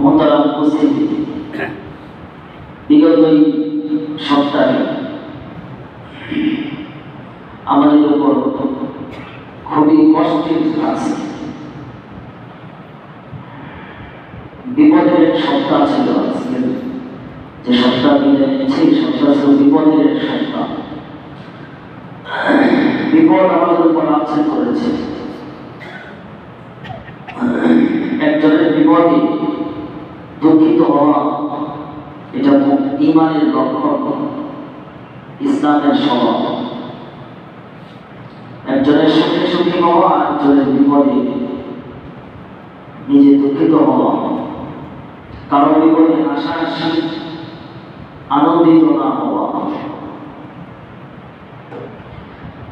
মোহতারাম উপস্থিতি, বিগত সপ্তাহে আমাদের উপর খুবই কষ্টের আছে বিপদের সপ্তাহ ছিল। আজকের যে সপ্তাহ বিদায় নিচ্ছে এই সপ্তাহ ছিল বিপদের সপ্তাহ। বিপদ আমাদের উপর আছড়ে করেছে। একজনের বিপদে দুঃখিত হওয়া এটা ঈমানের লক্ষণ, ইসলামের স্বভাব। একজনের সুখে সুখী হওয়া, একজনের বিপদে নিজে দুঃখিত হওয়া, কারো বিপদে হাসাহাসি আনন্দিত না হওয়া।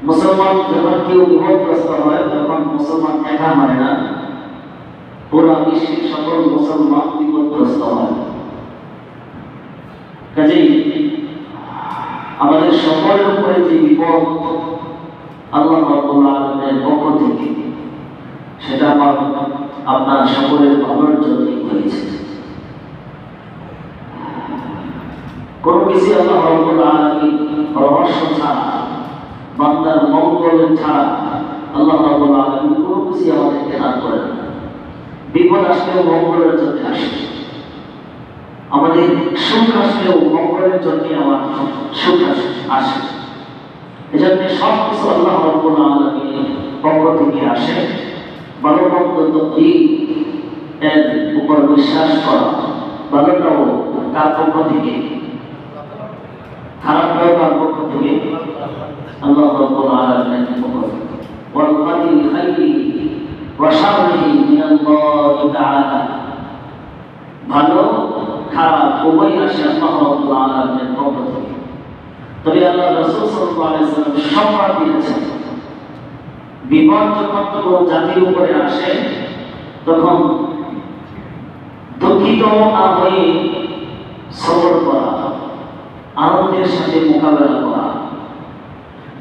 মুসলমান যখন কেউ বিপদগ্রস্ত হয় তখন মুসলমান একা হয় না, পুরা বিশ্বের সকল মুসলমান বিপদগ্রস্ত হয়। কাজেই আমাদের সকলের উপরে যে বিপদ আল্লাহ রাব্বুল আলামিনের পক্ষ থেকে, সেটা আপনার সকলের ভালোর জন্যই হয়েছে। কোন কিছু আল্লাহ রাব্বুল আলামিন রহস্য ছাড়া, বান্দার মঙ্গল ছাড়া আল্লাহ রাব্বুল আলামিন কোন কিছু আমাদেরকে দান করেন না। বিপদ আসলেও মঙ্গলের জন্য আসে, আমাদের সুখ আসলেও মঙ্গলের জন্য আমার সুখ আসে। এজন্য সব কিছু আল্লাহ রাব্বুল আলামিনের পক্ষ থেকে আসে। ভালো মন্দ এর উপর বিশ্বাস করা, ভালোটাও তার পক্ষ থেকে, খারাপটাও তার পক্ষ থেকে, আল্লাহ রাব্বুল আলামিনের পক্ষ থেকে। ওয়াল কাদিল খাইরি ওয়া শাররি মিনাল্লাহি তাআলা, ভালো খারাপ উভয় আসে আল্লাহ রাব্বুল আলামিনের পক্ষ থেকে। তবে আল্লাহ রাসূল সাল্লাল্লাহু আলাইহি ওয়াসাল্লাম সংবাদ দিয়েছেন, বিপদ যখন কোনো জাতির উপরে আসে তখন দুঃখিত না হয়ে সবর করা, আনন্দের সাথে মোকাবেলা করা,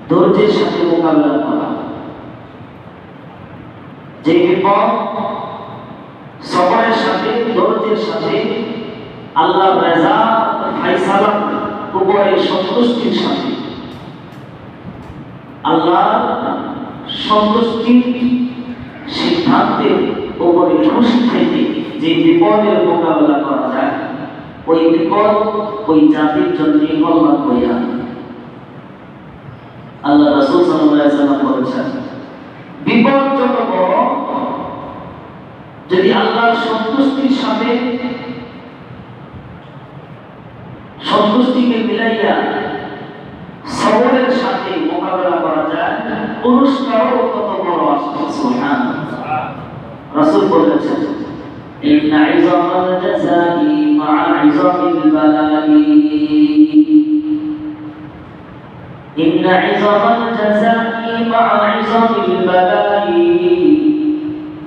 ধৈর্যের সাথে মোকাবেলা করা। যে বিপদ সবরের সাথে, ধৈর্যের সাথে, আল্লাহর রাজা ফায়সালা উপরে সন্তুষ্টির সাথে, আল্লাহর সন্তুষ্টির সিদ্ধান্তের উপরে খুশি থেকে যে বিপদের মোকাবেলা করা যায়, ওই বিপদ ওই জাতির জন্য কল্যাণ হইয়া। আল্লাহ রাসূল সাল্লাল্লাহু আলাইহি ওয়াসাল্লাম বলেছেন, বিপদ যত বড়, যদি আল্লাহর সন্তুষ্টির সাথে সন্তুষ্টিকে মিলাইয়া সবরের সাথে মোকাবেলা করা যায়, পুরস্কারও কত বড় আসবে। সুবহানাল্লাহ। রাসূল বলেছেন, ইন্না ইযামাল জাযাই মা'a ইযামিল বালাই, ইন্না ইযামাল জাযাই মা'a ইযামিল বালাই,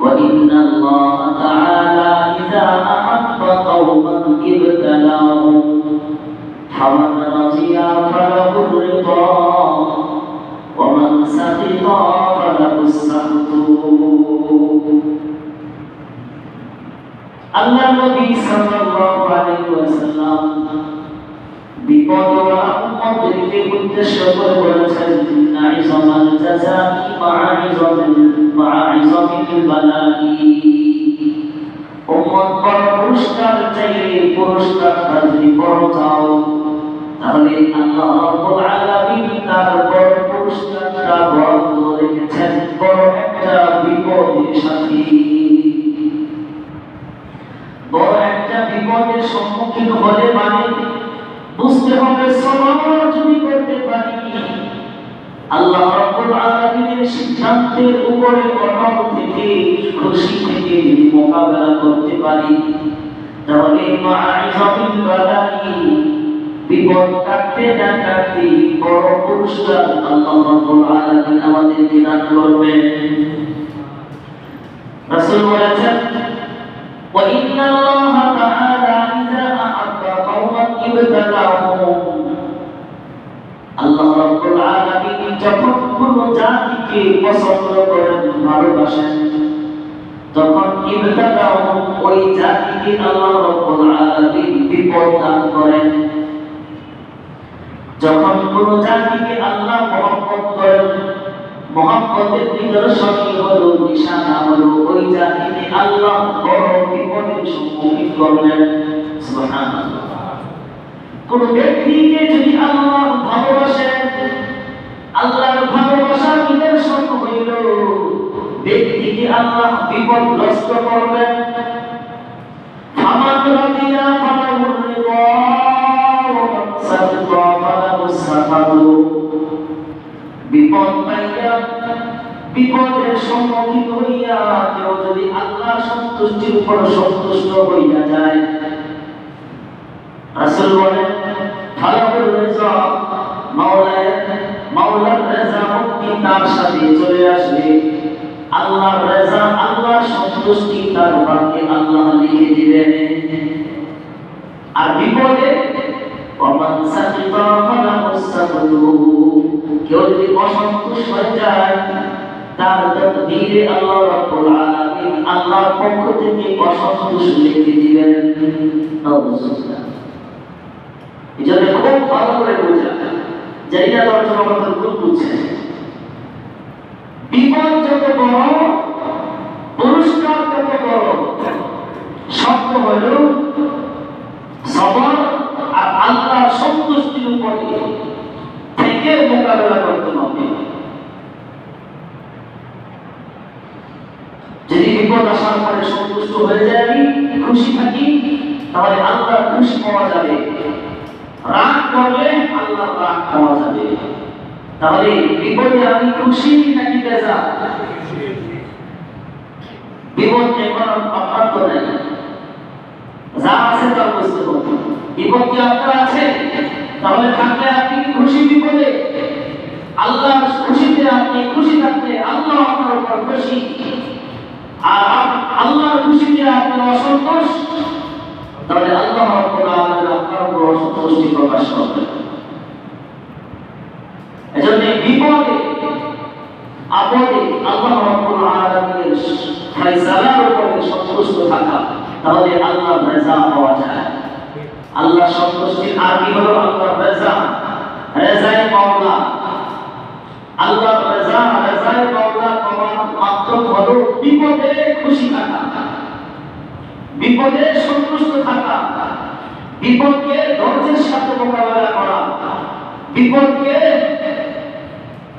ওয়া ইন্নাল্লাহ তাআলা ইযা আহাব্বা কওমান ইবতালাহুম ফামান রাদিয়া ফালাহুর রিদা ওয়া মান সাখিতা ফালাহুস সাখতু। আল্লাহ নবী সাল্লাল্লাহু আলাইহি ওয়াসাল্লাম বিপদওয়ালা উম্মতকে উদ্দেশ্য করে বলেছেন, ইন্না ইযামাল জাযাই মা'a ইযামিল বালাই, উম্মত বড় পুরস্কার চাইলে পুরস্কারটা যদি বড় চাও, তাহলে আল্লাহ রাব্বুল আলামিন তার বড় পুরস্কারটা বড় করে রেখেছেন বড় একটা বিপদের সাথে। বড় একটা বিপদের সম্মুখীন হলে মানে বুঝতে হবে সবর যদি করতে পারি, আল্লাহ রাব্বুল আলামিনের সিদ্ধান্তের উপরে অটল থেকে, খুশি থেকে যদি মোকাবেলা করতে পারি, তাহলে মা'a ইযামিল বালাই, বিপদ কাটতে না কাটতে বড় পুরস্কার আল্লাহ রাব্বুল আলামিন আমাদেরকে দান করবেন। রাসূল বলেছেন, ওয়া ইন্নাল্লাহা তাআলা ইযা আহাব্বা কওমান ইবতালাহুম, আল্লাহ রাব্বুল আলামিন যখন কোন জাতিকে পছন্দ করেন, ভালোবাসেন, তখন ইবতাদাও ওই জাতিকে আল্লাহ রাব্বুল আলামিন বিপদ দান করেন। যখন কোন জাতিকে আল্লাহ মহব্বত করেন, মহব্বতের নিদর্শনই হলো, নিশানা হলো, ওই জাতিকে আল্লাহ বড় বিপদের সম্মুখীন করলেন। সুবহানাল্লাহ। কোন ব্যক্তিকে যদি আল্লাহ ভালোবাসেন, আল্লাহর ভালোবাসার নিদর্শন হইল ব্যক্তিকে আল্লাহ বিপদগ্রস্ত করবেন। ফামান রাদিয়া ফালাহুর রিদা ওয়া মান সাখতা ফালাহুস সাখাতু। বিপদ পাইয়া, বিপদের সম্মুখীন হইয়া কেউ যদি আল্লাহর সন্তুষ্টির উপর সন্তুষ্ট হইয়া যায়, রাসূল বলেন ফালাহুর রিজা, মাওলার রেজা মুক্তি তার সাথে চলে আসবে। আল্লাহর রেজা, আল্লাহর সন্তুষ্টি তার ভাগ্যে আল্লাহ লিখে দিবেন। আর বিপদে ওমান সাকিতা ফালাহুস সাকাতু, কেউ যদি অসন্তুষ্ট হয়ে যায়, তার তাকদীরে আল্লাহ রাব্বুল আলামিন আল্লাহর পক্ষ থেকে অসন্তুষ্ট লিখে দিবেন। এজন্য খুব ভালো করে বোঝা, যাইরা তর্জমা করতে ভুল বুঝছে। বিপদ যত বড়, পুরস্কার তত বড়। শব্দ হল সবর আর আল্লাহর সন্তুষ্টির উপরে থেকে মোকাবেলা করতে হবে। যদি বিপদ আসার পরে সন্তুষ্ট হয়ে যায়, আমি খুশি থাকি, তাহলে আল্লাহর খুশি পাওয়া যাবে। রাগ করলে আল্লাহর রাগ পাওয়া যাবে। তাহলে বিপদে আমি খুশি নাকি বেজার? বিপদ এখন আপনার তো নেই, যা আছে তা বুঝতে হবে। বিপদ কি আপনার আছে? তাহলে থাকলে আপনি কি খুশি বিপদে? আল্লাহর খুশিতে আপনি খুশি থাকলে আল্লাহ আপনার উপর খুশি। আর আল্লাহর খুশিতে আপনি অসন্তোষ, তাহলে আল্লাহ রাব্বুল আলামিন আপনার উপর অসন্তুষ্টি প্রকাশ করবেন। এজন্য বিপদে আপদে আল্লাহ রাব্বুল আলামিনের ফয়সালার উপরে সন্তুষ্ট থাকা, তাহলে আল্লাহর রেজা পাওয়া যায়। আল্লাহ সন্তুষ্টির আরবি হলো আল্লাহর রেজা, রেজাই মাওলা। আল্লাহর রেজা, রেজাই মাওলা পাওয়ার মাধ্যম হলো বিপদে খুশি থাকা, বিপদে সন্তুষ্ট থাকা, বিপদকে ধৈর্যের সাথে মোকাবেলা করা, বিপদকে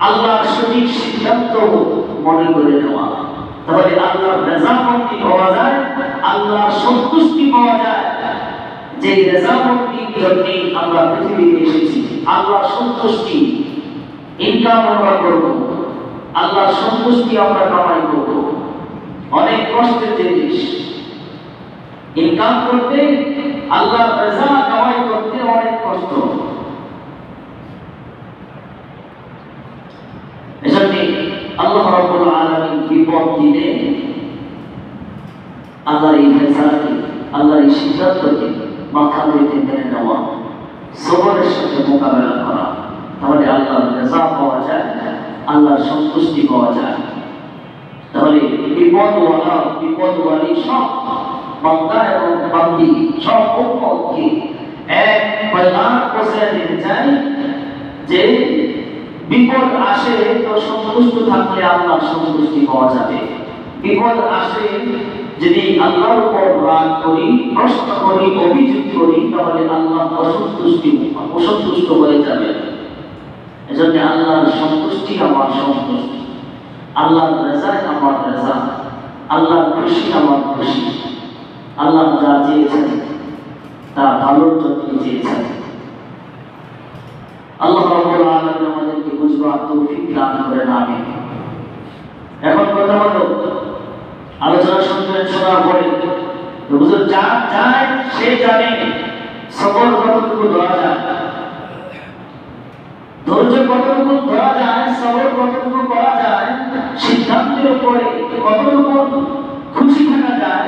আল্লাহর সঠিক সিদ্ধান্ত মনে করে নেওয়া। তাহলে আল্লাহর রেজামন্দি পাওয়া যায়, আল্লাহর সন্তুষ্টি পাওয়া যায়। যে রেজামন্দির জন্য আমরা পৃথিবীতে এসেছি, আল্লাহর সন্তুষ্টি ইনকাম আমরা করব, আল্লাহর সন্তুষ্টি আমরা কামাই করব। অনেক কষ্টের জিনিস ইনকাম করতে, আল্লাহর রেজা কামাই করতে অনেক কষ্ট। এজন্য আল্লাহ রাব্বুল আলামিন বিপদ দিলে আল্লাহর এই ফয়সালাকে, আল্লাহর এই সিদ্ধান্তকে মাথা পেতে মেনে নেওয়া, সবরের সাথে মোকাবেলা করা, তাহলে আল্লাহর রেজা পাওয়া যায়, আল্লাহর সন্তুষ্টি পাওয়া যায়। তাহলে বিপদওয়ালি সব বান্দা এবং বান্দি, সব উম্মতকে এক পয়গাম পৌঁছে দিতে চাই যে বিপদ আসে তো সন্তুষ্ট থাকলে আল্লাহর সন্তুষ্টি পাওয়া যাবে। বিপদ আসে যদি আল্লাহর উপর রাগ করি, প্রশ্ন করি, অভিযোগ করি, তাহলে আল্লাহ অসন্তুষ্ট হয়ে যাবে। এজন্য আল্লাহর সন্তুষ্টি আমার সন্তুষ্টি, আল্লাহর রেজা আমার রেজা, আল্লাহর খুশি আমার খুশি। আল্লাহ যা চেয়েছেন তা ভালোর জন্য চেয়েছেন। আল্লাহ রাব্বুল আলামিন আমাদেরকে বুঝবার তৌফিক দান করেন, আমিন। এখন কথা হলো, আলোচনা শুনবেন, শোনার পরে হুজুর যা চায় সে জানে সবর কতটুকু ধরা যায়, ধৈর্য কতটুকু ধরা যায়, সবর কতটুকু করা যায়, সিদ্ধান্তের উপরে কতটুকু খুশি থাকা যায়,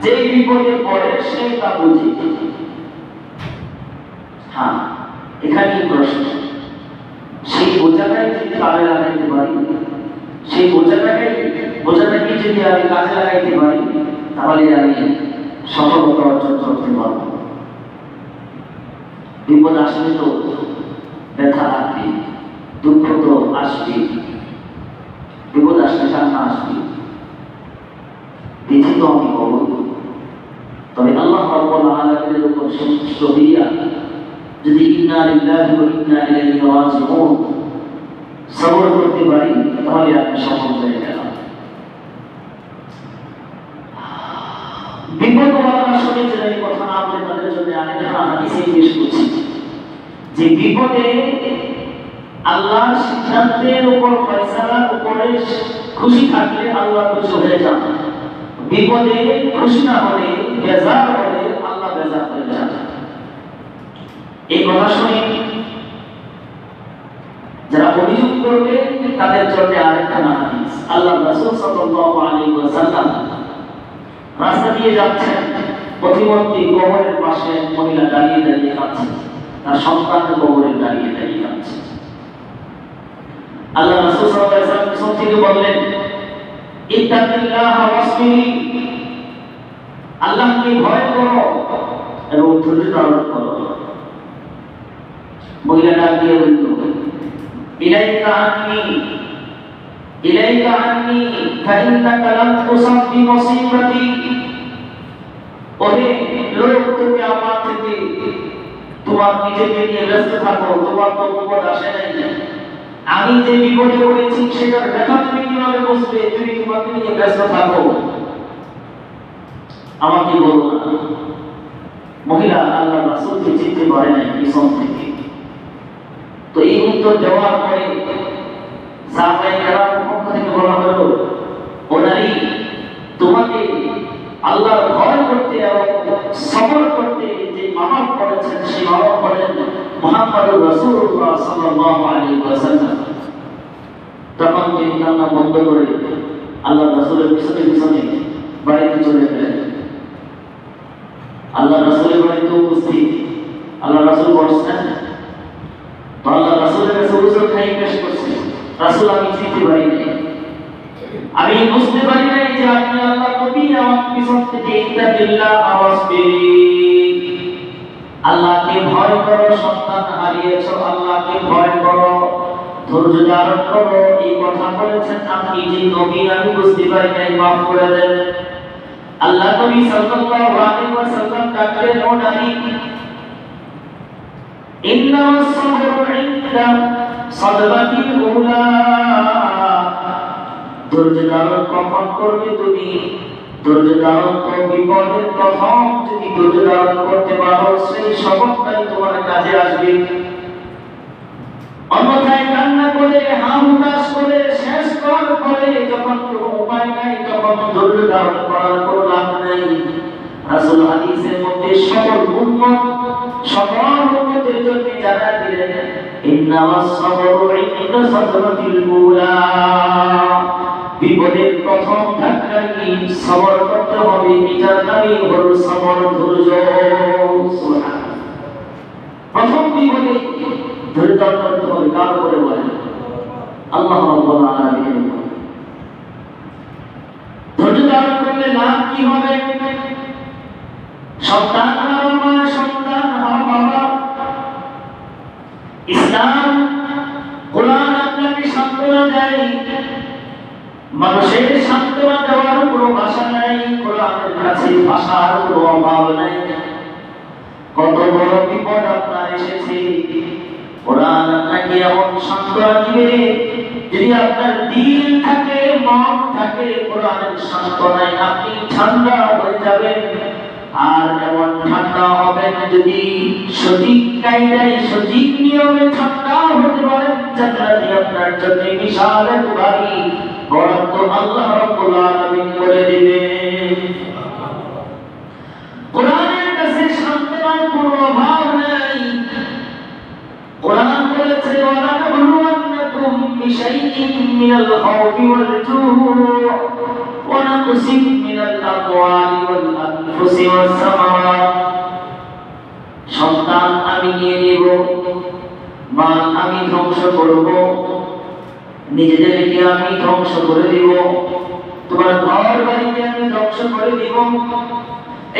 যে বিপদে পড়ে সে তা বুঝে। হ্যাঁ, এখানেই প্রশ্ন, সেই বোঝাটাই যদি কাজে লাগাইতে পারি, সেই বোঝাটাই বোঝাটাকে যদি আমি কাজে লাগাইতে পারি তাহলে আমি সফলতা অর্জন করতে পারব। বিপদ আসলে তো ব্যথা লাগবে, দুঃখ তো আসবে, বিপদ আসলে কান্না আসবে, বিধি তো আমি হব। তবে আল্লাহ রাব্বুল আলামিনের উপর সন্তুষ্ট হইয়া যদি ইন্না লিল্লাহি ওয়া ইন্না ইলাইহি রাজিউন সবর করতে পারি তাহলে আমি সফল হয়ে গেলাম। বিপদওয়ালারা শুনেছেন এই কথা না বলে তাদের জন্য আরেকটা হাদিসে পেশ করছি যে বিপদে আল্লাহর সিদ্ধান্তের উপর ফয়সালার উপরে খুশি থাকলে আল্লাহ খুশি হয়ে যান, বিপদে খুশি না হলে বেজার হলে আল্লাহ বেজার হয়ে যান। এই কথা শুনে যারা অভিযোগ করবে তাদের জন্য আরেকটা হাদিস। আল্লাহ রাসূল সাল্লাল্লাহু আলাইহি ওয়াসাল্লাম রাস্তা দিয়ে যাচ্ছেন, প্রতিমধ্যে কবরের পাশে মহিলা দাঁড়িয়ে দাঁড়িয়ে কাঁদছে, তার সন্তান কবরে দাঁড়িয়ে দাঁড়িয়ে কাঁদছে। আল্লাহ রাসূল সাল্লাল্লাহু আলাইহি ওয়াসাল্লাম পিছন থেকে বললেন, ইত্তাকিল্লাহ ওয়াসবিরি, আল্লাহকে ভয় করো এবং ধৈর্য ধারণ করো। মহিলা ডাক দিয়ে বলল, ইলাইকা আন্নি ফাইন্নাকা লাম তুসাব বিমুসিবাতি, ওহে লোক তুমি আমার থেকে তোমার নিজেকে নিয়ে ব্যস্ত থাকো, তোমার তো বিপদ আসে নাই, আমি যে বিপদে পড়েছি সেটার ব্যথা তুমি কিভাবে বুঝবে, তুমি তোমাকে নিয়ে ব্যস্ত থাকো, আমাকে বলো না। মহিলা আল্লাহ রাসূলকে চিনতে পারে নাই পিছন থেকে। তো এই উত্তর দেওয়ার পরে সাহাবায়ে কেরামের পক্ষ থেকে বলা হলো, ও নারী, তোমাকে আল্লাহর ভয় করতে এবং সবর করতে যে মানব করেছেন সেই মানব হলেন মুহাম্মদুর রাসূলুল্লাহ সাল্লাল্লাহু আলাইহি ওয়াসাল্লাম। তখন তিনি কান্না বন্ধ করে আল্লাহ রাসূলের পিছনে পিছনে বাড়িতে চলে গেলেন। আল্লাহ রাসূলের বাড়িতে উপস্থিত, আল্লাহ রাসূল বসছেন। তো আল্লাহ রাসূলের কাছে উযর খাই পেশ করছেন, রাসূল আমি চিনতে পারি নাই, আমি বুঝতে পারি নাই যে আপনি আল্লাহ নবী, আমার পিছন থেকে ইত্তাকিল্লাহ ওয়াসবিরি, আল্লাহকে ভয় করো, সন্তান হারিয়েছো আল্লাহকে ভয় করো, ধৈর্য ধারণ করো, এই কথা বলেছেন আপনি যে নবী আমি বুঝতে পারি নাই, মাফ করে দেন। আল্লাহ নবী সাল্লাল্লাহু আলাইহি ওয়াসাল্লাম ডাকলেন, ও নারী, ইন্নামাস সাবরু ইনদা সাদরাতিল উলা, ধৈর্য ধারণ কখন করবে তুমি? ধৈর্য ধারণ তো বিপদের প্রথম যদি ধৈর্য ধারণ করতে পারো সেই সবকটাই তোমার কাজে আসবে। অন্যথায় কান্না করে হাহুতাশ করে শেষ করার পরে যখন কোনো উপায় নাই তখন ধৈর্য ধারণ করার কোনো লাভ নেই। রাসূল হাদিসের মধ্যে সকল উম্মতের জন্য জানা দিলেন, ইন্নামাস সাবরু ইনদা সাদরাতিল উলা, বিপদের প্রথম ধাক্কায় সবর করতে হবে, এটার নামই হলো সবর, ধৈর্য। সুবহানাল্লাহ। প্রথম বিপদে ধৈর্য করতে হবে, কার উপরে বলেন? আল্লাহ রাব্বুল আলামিনের উপরে। ধৈর্য ধারণ করলে লাভ কি হবে? সন্তান হওয়া মা, সন্তান হওয়া বাবা, ইসলাম কোরআন আপনাকে সান্ত্বনা দেয়, মানুষের সান্ত্বনা দেওয়ার কোনো ভাষা নাই, কোরআনের কাছে ভাষার কোনো অভাব নাই। কত বড় বিপদ আপনার এসেছে, কোরআন আপনাকে এমন সান্ত্বনা দিবে, যদি আপনার দিল থাকে, মন থাকে, কোরআনের সান্ত্বনায় আপনি ঠান্ডা হয়ে যাবেন। আর এমন ঠান্ডা হবেন যদি সঠিক কায়দায় সঠিক নিয়মে ঠান্ডা হতে পারেন, জান্নাতে আপনার জন্য বিশাল এক বাড়ি বরাদ্দ আল্লাহ রাব্বুল আলামিন করে দিবেন। কোরআনের কাছে সান্ত্বনার কোনো অভাব নাই। কোরআন বলেছে, ওয়ালানাবলুওয়ান্নাকুম বিশাইইন মিনাল খাউফি ওয়াল জু'i ওয়া নাকসিম মিনাল আমওয়ালি ওয়াল আনফুসি ওয়াস সামারাত। সন্তান আমি নিয়ে নেব, মাল আমি ধ্বংস করব, নিজেদেরকে আমি ধ্বংস করে দেব, তোমার ঘর বাড়িকে আমি ধ্বংস করে দিব।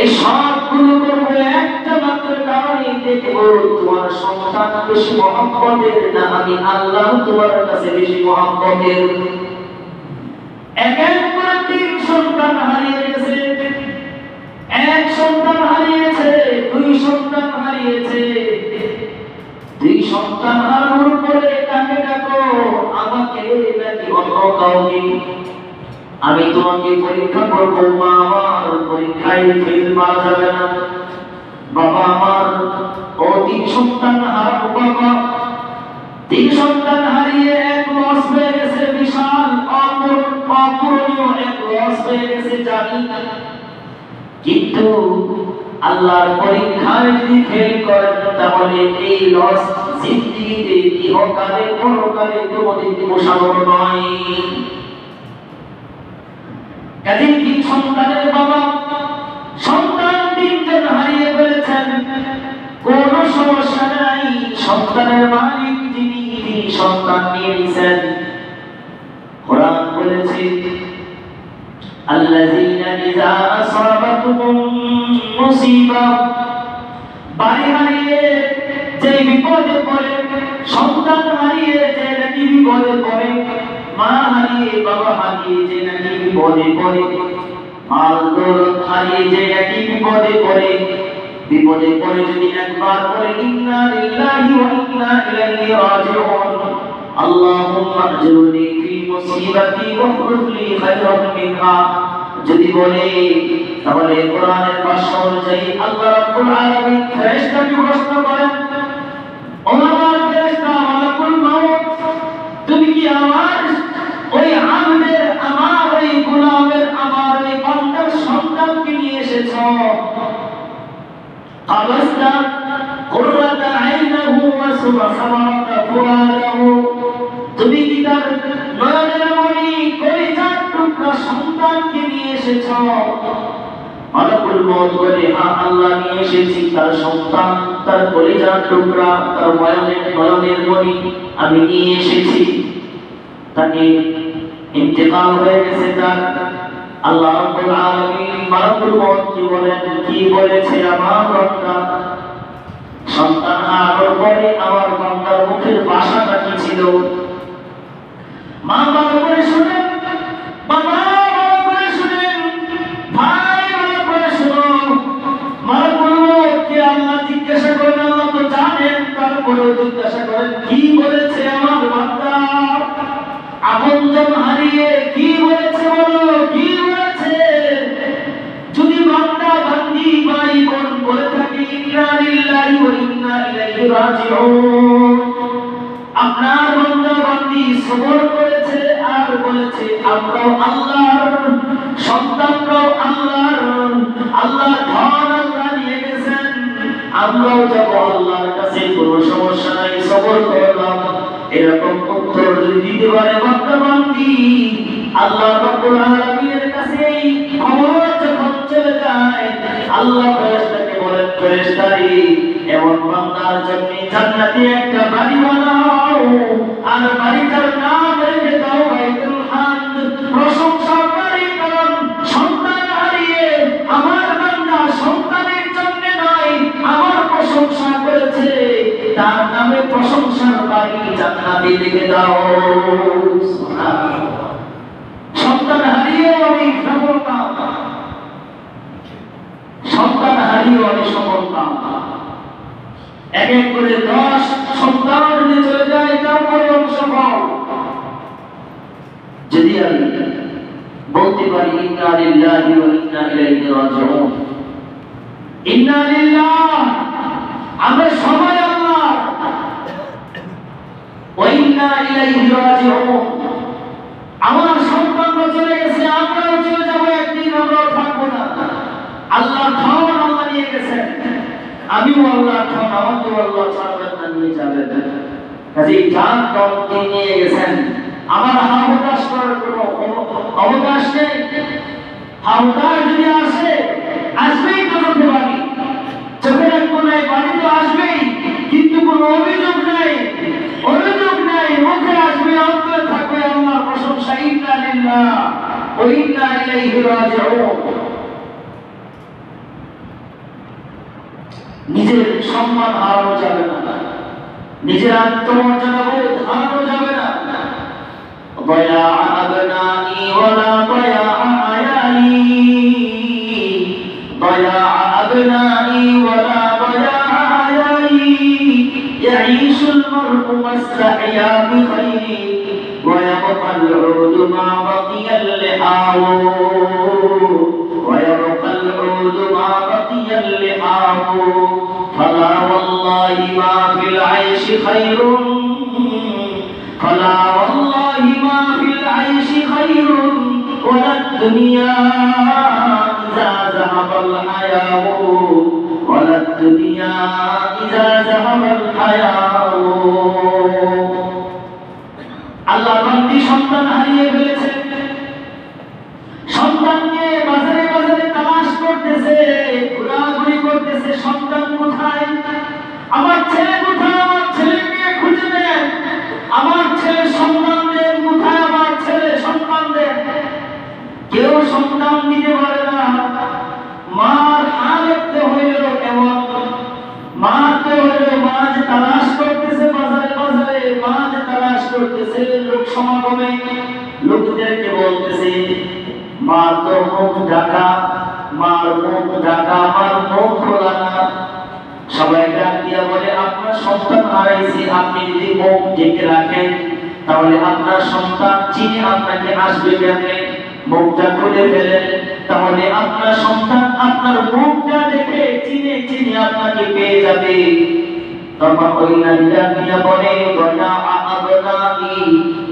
এই সবগুলো করবো একটা মাত্র কারণে, দেখবো তোমার সন্তান বেশি মহব্বতের না আমি আল্লাহ তোমার কাছে বেশি মহব্বতের। এক এক করে 3 সন্তান হারিয়ে গেছে, 1 সন্তান হারিয়েছে, 2 সন্তান হারিয়েছে। 2 সন্তান হারানোর পরে কাকে ডাকো? আমাকে নাকি অন্য কাউকে? আমি তোমাকে পরীক্ষা করবো, মা আমার পরীক্ষায় ফেল মারা যাবে না। বাবা আমার ও 3 সন্তান হারাবো বাবা। 3 সন্তান হারিয়ে এক লস হয়ে গেছে, বিশাল অপূরণীয় এক লস হয়ে গেছে জানি। কিন্তু আল্লাহর পরীক্ষায় যদি ফেল করেন তাহলে এই লস জিন্দেগিতে ইহকালে পরকালে কোনোদিন পোষানোর নয়। কাজে 3 সন্তানের বাবা, সন্তান 3 জন হারিয়ে ফেলেছেন, কোনো সমস্যা নাই। সন্তানের মালিক যিনি, তিনি সন্তান নিয়ে নিয়েছেন। কোরআন বলেছে আল্লাযীনা ইযা আসাবাতুহুম মুসিবা, বাড়ি হারিয়ে যে বিপদে পড়ে, সন্তান হারিয়ে যে নাকি বিপদে পড়ে, মা হারিয়ে বাবা হারিয়ে যে নাকি বিপদে পড়ে, মাল দৌলত হারিয়ে যে নাকি বিপদে পড়ে, বিপদে পড়ে যদি একবার পড়ে ইন্না লিল্লাহি ওয়া ইন্না ইলাইহি রাজিউন, আল্লাহুম্মা আজরুনি ফি মুসিবাতি ওয়া খুরজ লি খায়রান মিনহা, যদি বলে তাহলে কোরআনের ভাষ্য অনুযায়ী আল্লাহ রাব্বুল আলামিন ফেরেশতাকে প্রশ্ন করেন, ও আমার ফেরেশতা মালাকুল মাউত, তুমি কি আমার ওই আবদের, আমার ওই গোলামের, আমার ওই বান্দার সন্তানকে নিয়ে এসেছো? আবাসনা কুররাতা আইনাহু ওয়া সুবহানাকা ফুআদাহু, তুমি কি তার নয়নের মণি কলিজার টুকরা সন্তানকে নিয়ে এসেছো? মালাকুল মউত বলে, হ্যাঁ আল্লাহ নিয়ে এসেছি তার সন্তান, তার কলিজার টুকরা, তার নয়নের মণি আমি নিয়ে এসেছি। তাকে ইন্তেকাল হয়ে গেছে তার। আল্লাহ রাব্বুল আলামিন মালাকুল মউত কি বলেন, কি বলেছে আমার বান্দা? সন্তান হারানোর পরে আমার বান্দার মুখের ভাষাটা কি ছিল? মা ভালো করে শুনেন, বাবা ভালো করে শুনেন, ভাই ভালো করে শুনো। মালাকুল মউত কে আল্লাহ জিজ্ঞাসা করেন, আল্লাহ তো জানেন, তারপরেও জিজ্ঞাসা করেন কি বলেছে আমার বান্দা? আপনজন হারিয়ে কি বলেছে বলো, কি বলেছে? যদি বান্দা বান্দি ভাই বোন বলে থাকে ইন্না লিল্লাহি ওয়া ইন্না ইলাইহি রাজিউন, আপনার বান্দা বান্দি সবর করেছে আর বলেছে আমরাও আল্লাহর, সন্তানরাও আল্লাহর, আল্লাহর ধন আল্লাহ নিয়ে গেছেন, আমরাও যাব আল্লাহর কাছে, কোনো সমস্যা নাই, সবর করলাম, এরকম উত্তর যদি দিতে পারে বান্দা বান্দি, আল্লাহ রাব্বুল আলামিনের কাছে এই খবর যখন চলে যায়, আল্লাহ ফেরেশতাকে বলেন, ফেরেশতারে এমন বান্দার জন্য জান্নাতে একটা বাড়ি বানাও, আর বাড়িটার নাম রেখে দাও বাইতুল হামদ, প্রশংসার বাড়ি। কারণ সন্তান হারিয়ে আমার বান্দা সন্তানের জন্য নয়, আমার প্রশংসা করেছে, তার নামে প্রশংসার বাড়ি জান্নাতে লিখে দাও। সুবহানাল্লাহ। সন্তান হারিয়ে আমি সফলতা, সন্তান হারিয়ে আমি সফলতা। এক এক করে 10 সন্তান যদি চলে যায় তারপরে আমি সফল। যদি আমি বলতে পারি ইন্না লিল্লাহি ওয়া ইন্না ইলাইহি রাজিউন, ইন্না লিল্লাহ আমরা সবাই আল্লাহ, ওয়া ইন্না ইলাইহি রাজিউন আমার সন্তানরা চলে গেছে, আমরাও চলে যাবো একদিন, আমরাও থাকবো না। আল্লাহ ধন আল্লাহ নিয়ে গেছেন, আমিও আল্লাহ ধন আমাকেও আল্লাহ ছাড়বেন না, নিয়ে যাবেন। কাজে যার ধনকে নিয়ে গেছেন আমার হাহুতাশ করার কোনো অবকাশ নেই। হাহুতাশ যদি আসে, আসবেই তো করতে পারি, চোখের এক কোনায় পানি তো আসবেই, কিন্তু কোনো অভিযোগ নাই, অভিযোগ নাই, মুখে আসবে, অন্তরে থাকবে আল্লাহর প্রশংসা, ইন্না লিল্লাহ ওয়া ইন্না ইলাইহি রাজিউন। নিজের সম্মান হারানো যাবে না, নিজের আত্মমর্যাদা বোধ হারানো যাবে না। ضياع أبنائي ولا ضياع عيالي، ضياع أبنائي ولا ضياع عيالي، يعيش المرء ما استحيا بخير ويبقى العود ما بقي اللحاء، ويبقى العود ما بقي اللحاء، فلا والله ما في العيش خير، فلا والله ما في العيش خير ولا الدنيا إذا ذهب الحياء، ولا الدنيا إذا ذهب الحياء। আল্লাহ বান্দি সন্তান হারিয়ে ফেলেছে, সন্তানকে বাজারে বাজারে তালাশ করতেছে, ঘোরাঘুরি করতেছে, সন্তান কোথায়, আমার ছেলে কোথায়, আমার ছেলেকে খুঁজে দেন, আমার ছেলে সন্তানদের কোথায়, আমার ছেলে সন্তানদের। কেউ সন্তান দিতে পারে না। মার হালতে হইল এমন, মাকে হইল মা যে তালাশ করতেছে বাজারে বাজারে, মা যে তালাশ করতেছে লোক সমাগমে, লোকদেরকে বলতেছে মা তো মুখ ঢাকা, মার মুখ ঢাকা, মার মুখ খোলা না। সবাই ডাক দিয়া বলে আপনার সন্তান হারাইছে, আপনি যদি মুখ ঢেকে রাখেন তাহলে আপনার সন্তান চিনে আপনাকে আসবে কেমনে, মুখটা খুলে ফেলেন তাহলে আপনার সন্তান আপনার মুখটা দেখে চিনে চিনে আপনাকে পেয়ে যাবে। তখন ওই নারীরা দিয়া বলে দয়া আবনাই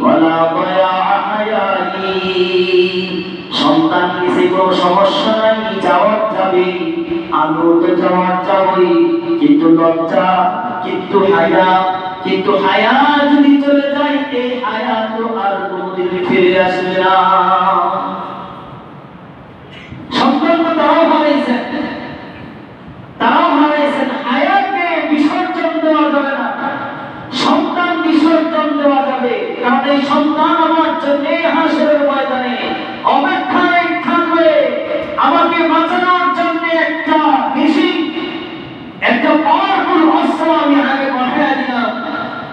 ওয়ালা দয়া আয়ালি, সন্তান কিছু কোনো সমস্যা নাই, যাওয়ার যাবে, আমিও তো যাওয়ার যাবই, কিন্তু লজ্জা, কিন্তু হায়া, কিন্তু হায়া যদি চলে যায় এই হায়া তো আর কোনদিন ফিরে আসবে না। সন্তান তো তাও হারাইছেন, তাও হারাইছেন, হায়াকে বিসর্জন দেওয়া যাবে না, সন্তান বিসর্জন দেওয়া যাবে, কারণ এই সন্তান আমার জন্য হাসরের ময়দানে অপেক্ষায় থাকবে, আমাকে বাঁচানোর জন্য একটা মেশিন, একটা পাওয়ারফুল অস্ত্র আমি আগে পাঠিয়ে দিলাম।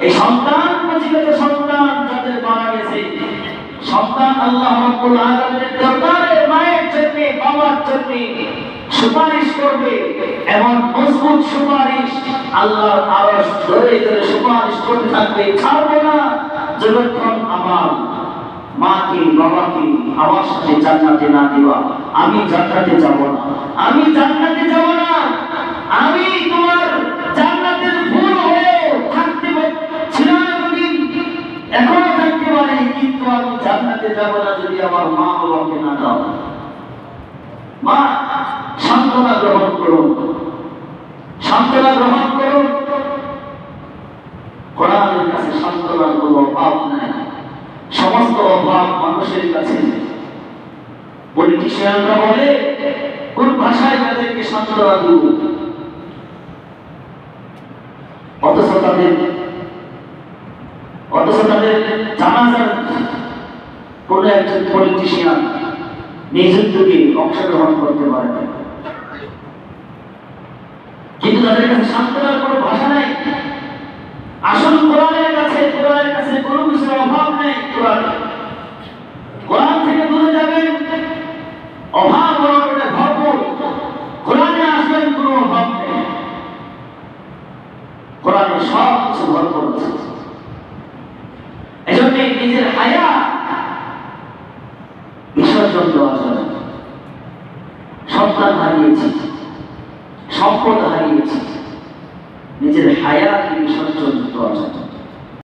এই সন্তান পরিচিত সন্তান যাদের মারা গেছে, সন্তান আল্লাহ রাব্বুল আলামিনের দরবারে মায়ের জন্য বাবার জন্য সুপারিশ করবে, এমন মজবুত সুপারিশ, আল্লাহর আরশ ধরে ধরে সুপারিশ করতে থাকবে, ছাড়বো না যতক্ষণ আমার মাকে বাবাকে আমার সাথে জান্নাতে না দিবা, আমি জান্নাতে যাব না, আমি জান্নাতে যাব না, আমি তোমার জান্নাতের ফুল হয়ে থাকতে ছিলাম এতদিন, এখনো থাকতে পারি, কিন্তু আমি জান্নাতে যাব না যদি আমার মা বাবাকে না দাও। মা সান্ত্বনা গ্রহণ করুন, সান্ত্বনা গ্রহণ করুন। কোরআনের কাছে সান্ত্বনার কোনো অভাব নাই, সমস্ত অভাব মানুষের কাছে। পলিটিশিয়ানরা বলে কোন ভাষায় তাদেরকে সান্ত্বনা দিব, অথচ তাদের জানাজার কোন একজন পলিটিশিয়ান নিজ উদ্যোগে অংশগ্রহণ করতে পারে না, কিন্তু তাদের কাছে সান্ত্বনার কোনো ভাষা নাই। আসল কোরআনের কাছে কোনো কিছুর অভাব নেই। কোরআন থেকে দূরে যাবেন, অভাব অনটনে ভরপুর, কোরআনে আসবেন কোনো অভাব নেই, কোরআনে সব কিছু ভরপুর আছে। এজন্য নিজের হায়া বিসর্জন দেওয়া যাবে। সন্তান হারিয়েছি, সম্পদ হারিয়েছি, নিজের হায়াকে বিসর্জন দেওয়া যাবে।